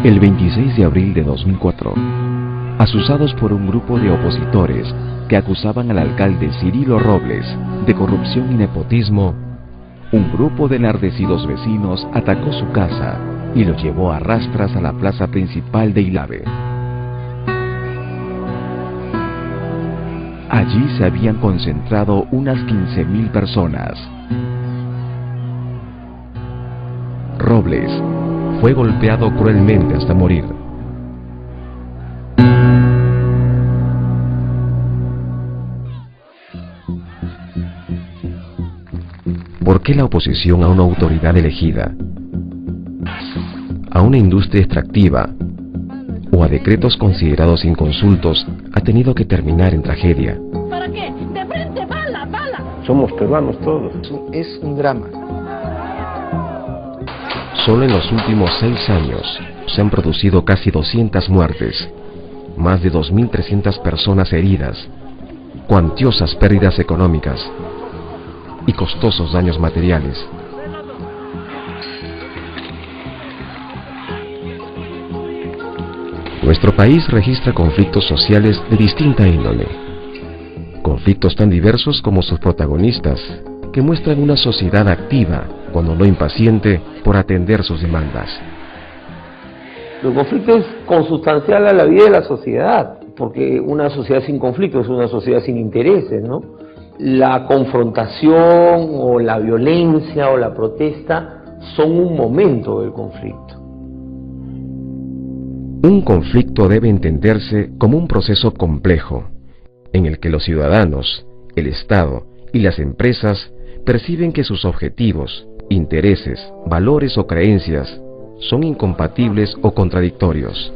El 26 de abril de 2004, asusados por un grupo de opositores que acusaban al alcalde Cirilo Robles de corrupción y nepotismo, un grupo de enardecidos vecinos atacó su casa y lo llevó a rastras a la plaza principal de Ilave. Allí se habían concentrado unas 15.000 personas. Robles fue golpeado cruelmente hasta morir. ¿Por qué la oposición a una autoridad elegida, a una industria extractiva o a decretos considerados inconsultos ha tenido que terminar en tragedia? ¿Para qué? ¡De frente, bala, bala! Somos peruanos todos. Es un drama. Solo en los últimos 6 años se han producido casi 200 muertes, más de 2.300 personas heridas, cuantiosas pérdidas económicas y costosos daños materiales. Nuestro país registra conflictos sociales de distinta índole, conflictos tan diversos como sus protagonistas, que muestran una sociedad activa, cuando no impaciente, por atender sus demandas. El conflicto es consustancial a la vida de la sociedad, porque una sociedad sin conflicto es una sociedad sin intereses, ¿no? La confrontación o la violencia o la protesta son un momento del conflicto. Un conflicto debe entenderse como un proceso complejo, en el que los ciudadanos, el Estado y las empresas perciben que sus objetivos, intereses, valores o creencias son incompatibles o contradictorios.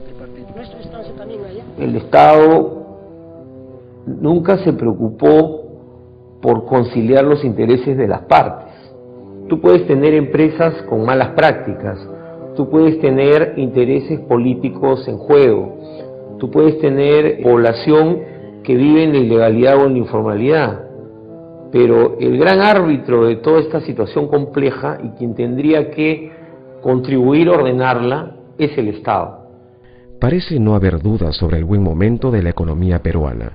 El Estado nunca se preocupó por conciliar los intereses de las partes. Tú puedes tener empresas con malas prácticas, tú puedes tener intereses políticos en juego, tú puedes tener población que vive en la ilegalidad o en la informalidad, pero el gran árbitro de toda esta situación compleja y quien tendría que contribuir a ordenarla es el Estado. Parece no haber dudas sobre el buen momento de la economía peruana,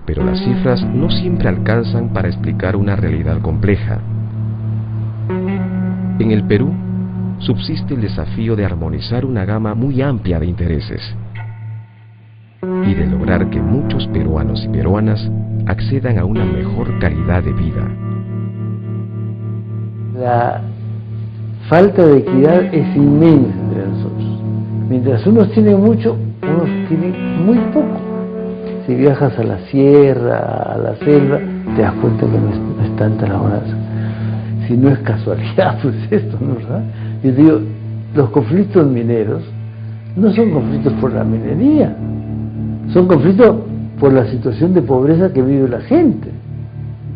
pero las cifras no siempre alcanzan para explicar una realidad compleja. En el Perú subsiste el desafío de armonizar una gama muy amplia de intereses y de lograr que muchos peruanos y peruanas accedan a una mejor calidad de vida. La falta de equidad es inmensa entre nosotros. Mientras unos tienen mucho, unos tienen muy poco. Si viajas a la sierra, a la selva, te das cuenta que no es tanta la bonanza. Si no es casualidad, pues esto, ¿no? ¿Verdad? Yo digo, los conflictos mineros no son conflictos por la minería, son conflictos por la situación de pobreza que vive la gente.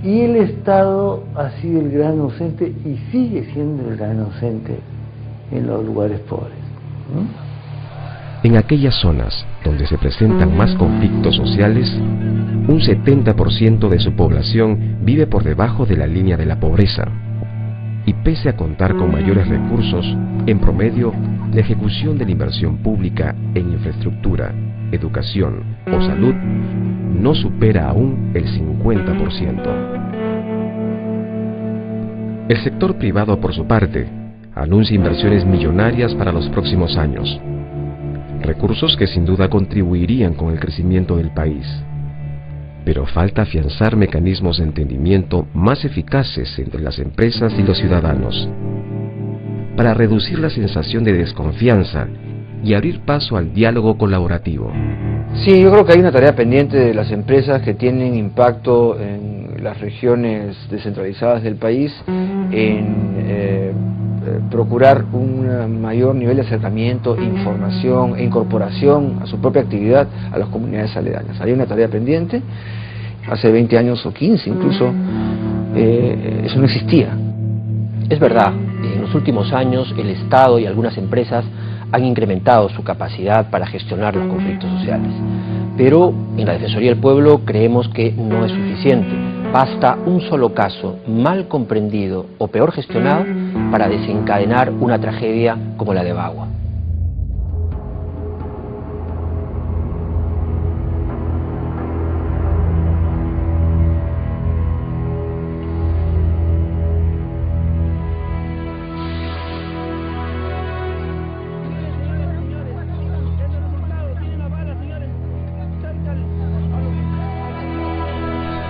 Y el Estado ha sido el gran ausente y sigue siendo el gran ausente en los lugares pobres, ¿no? En aquellas zonas donde se presentan más conflictos sociales, un 70% de su población vive por debajo de la línea de la pobreza. Y pese a contar con mayores recursos, en promedio, la ejecución de la inversión pública en infraestructura, educación o salud no supera aún el 50%. El sector privado, por su parte, anuncia inversiones millonarias para los próximos años, recursos que sin duda contribuirían con el crecimiento del país. Pero falta afianzar mecanismos de entendimiento más eficaces entre las empresas y los ciudadanos, para reducir la sensación de desconfianza y abrir paso al diálogo colaborativo. Sí, yo creo que hay una tarea pendiente de las empresas que tienen impacto en las regiones descentralizadas del país, en procurar un mayor nivel de acercamiento, información e incorporación a su propia actividad a las comunidades aledañas. Hay una tarea pendiente. Hace 20 años o 15 incluso, eso no existía. Es verdad, en los últimos años el Estado y algunas empresas han incrementado su capacidad para gestionar los conflictos sociales, pero en la Defensoría del Pueblo creemos que no es suficiente. Basta un solo caso mal comprendido o peor gestionado para desencadenar una tragedia como la de Bagua.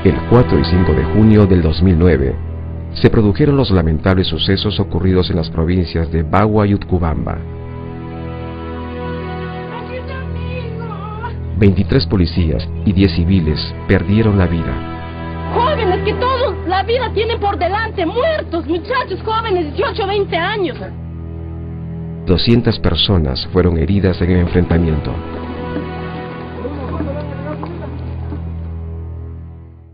El 4 y 5 de junio del 2009 se produjeron los lamentables sucesos ocurridos en las provincias de Bagua y Utcubamba. 23 policías y 10 civiles perdieron la vida. Jóvenes que todos la vida tienen por delante, muertos, muchachos jóvenes, 18, 20 años. 200 personas fueron heridas en el enfrentamiento.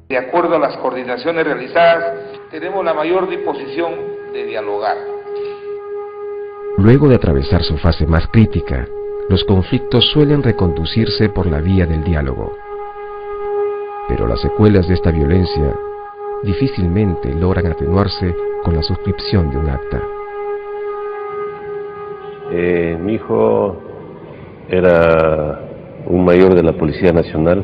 De acuerdo a las coordinaciones realizadas, tenemos la mayor disposición de dialogar. Luego de atravesar su fase más crítica, los conflictos suelen reconducirse por la vía del diálogo. Pero las secuelas de esta violencia difícilmente logran atenuarse con la suscripción de un acta. Mi hijo era un mayor de la Policía Nacional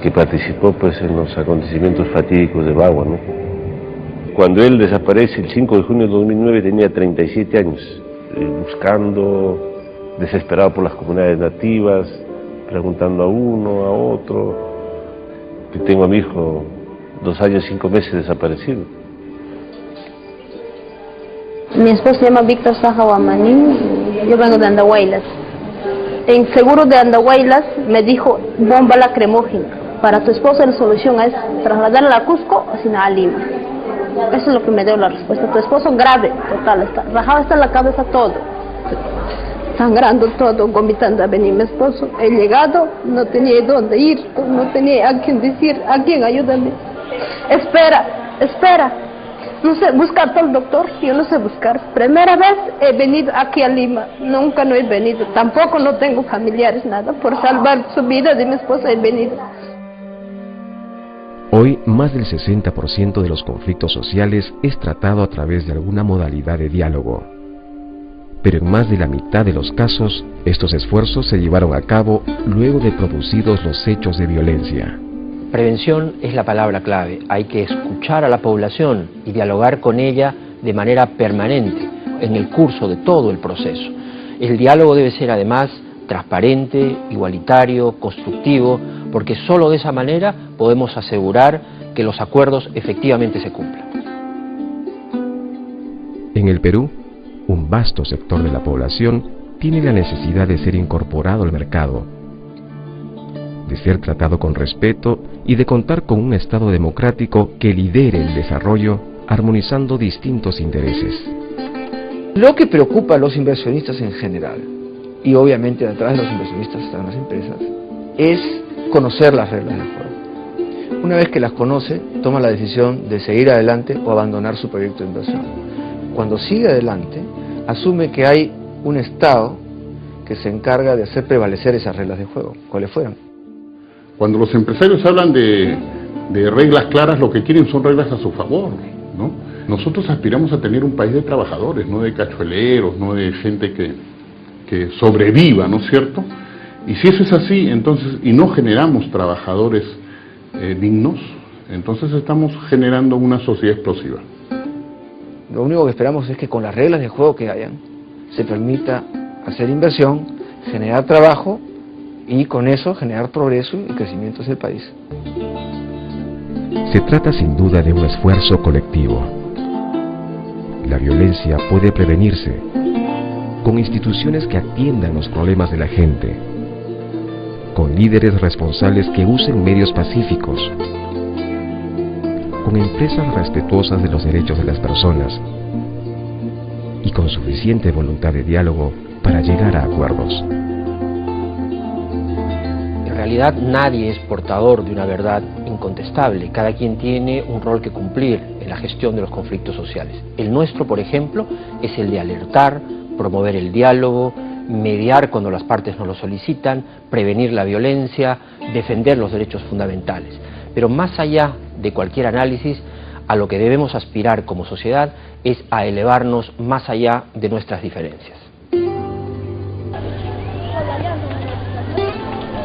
que participó pues en los acontecimientos fatídicos de Bagua, ¿no? Cuando él desaparece el 5 de junio de 2009 tenía 37 años, buscando, desesperado por las comunidades nativas, preguntando a uno, a otro. Que tengo a mi hijo 2 años, 5 meses desaparecido. Mi esposo se llama Víctor Saja Guamaní, yo vengo de Andahuaylas. En seguro de Andahuaylas me dijo bomba lacrimógena. Para tu esposo la solución es trasladarla a Cusco o si no a Lima. Eso es lo que me dio la respuesta. Tu esposo grave, total, está rajado, está en la cabeza todo. Sangrando todo, vomitando. A venir mi esposo. He llegado, no tenía dónde ir, no tenía a quién decir, a quién ayúdame. Espera. No sé buscar todo el doctor, yo no sé buscar. Primera vez he venido aquí a Lima, nunca no he venido, tampoco no tengo familiares, nada. Por salvar su vida de mi esposa he venido. Hoy, más del 60% de los conflictos sociales es tratado a través de alguna modalidad de diálogo. Pero en más de la mitad de los casos, estos esfuerzos se llevaron a cabo luego de producidos los hechos de violencia. Prevención es la palabra clave. Hay que escuchar a la población y dialogar con ella de manera permanente en el curso de todo el proceso. El diálogo debe ser además transparente, igualitario, constructivo, porque solo de esa manera podemos asegurar que los acuerdos efectivamente se cumplan. En el Perú, un vasto sector de la población tiene la necesidad de ser incorporado al mercado, de ser tratado con respeto y de contar con un Estado democrático que lidere el desarrollo armonizando distintos intereses. Lo que preocupa a los inversionistas en general, y obviamente detrás de los inversionistas están las empresas, es conocer las reglas del juego. Una vez que las conoce, toma la decisión de seguir adelante o abandonar su proyecto de inversión. Cuando sigue adelante, asume que hay un Estado que se encarga de hacer prevalecer esas reglas de juego, cuáles fueran. Cuando los empresarios hablan de reglas claras, lo que quieren son reglas a su favor, ¿no? Nosotros aspiramos a tener un país de trabajadores, no de cachueleros, no de gente que sobreviva, ¿no es cierto? Y si eso es así, entonces, y no generamos trabajadores dignos, entonces estamos generando una sociedad explosiva. Lo único que esperamos es que con las reglas de juego que hayan, se permita hacer inversión, generar trabajo, y con eso generar progreso y crecimiento hacia el país. Se trata sin duda de un esfuerzo colectivo. La violencia puede prevenirse con instituciones que atiendan los problemas de la gente, con líderes responsables que usen medios pacíficos, con empresas respetuosas de los derechos de las personas y con suficiente voluntad de diálogo para llegar a acuerdos. En realidad nadie es portador de una verdad incontestable, cada quien tiene un rol que cumplir en la gestión de los conflictos sociales. El nuestro, por ejemplo, es el de alertar, promover el diálogo, mediar cuando las partes no lo solicitan, prevenir la violencia, defender los derechos fundamentales. Pero más allá de cualquier análisis, a lo que debemos aspirar como sociedad es a elevarnos más allá de nuestras diferencias.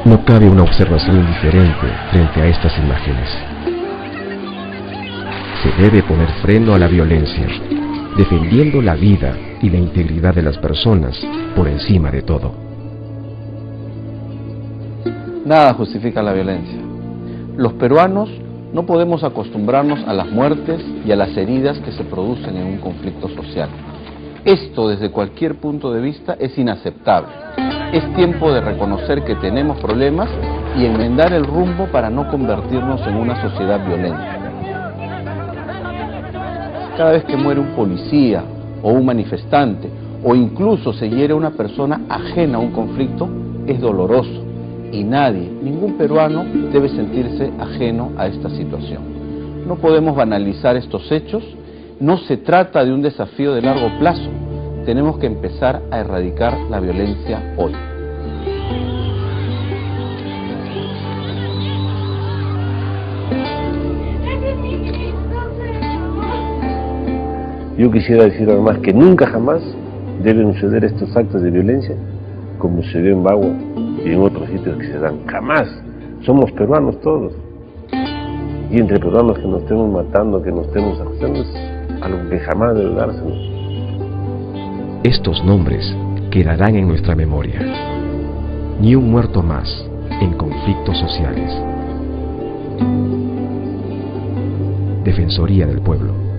No cabe una observación indiferente frente a estas imágenes. Se debe poner freno a la violencia, defendiendo la vida y la integridad de las personas por encima de todo. Nada justifica la violencia. Los peruanos no podemos acostumbrarnos a las muertes y a las heridas que se producen en un conflicto social. Esto, desde cualquier punto de vista, es inaceptable. Es tiempo de reconocer que tenemos problemas y enmendar el rumbo para no convertirnos en una sociedad violenta. Cada vez que muere un policía o un manifestante, o incluso se hiere a una persona ajena a un conflicto, es doloroso. Y nadie, ningún peruano, debe sentirse ajeno a esta situación. No podemos banalizar estos hechos. No se trata de un desafío de largo plazo. Tenemos que empezar a erradicar la violencia hoy. Yo quisiera decir además que nunca jamás deben suceder estos actos de violencia como se dio en Bagua y en otros sitios que se dan. Jamás. Somos peruanos todos. Y entre peruanos que nos estemos matando, que nos estemos acusando, es algo que jamás debe darse. Estos nombres quedarán en nuestra memoria. Ni un muerto más en conflictos sociales. Defensoría del Pueblo.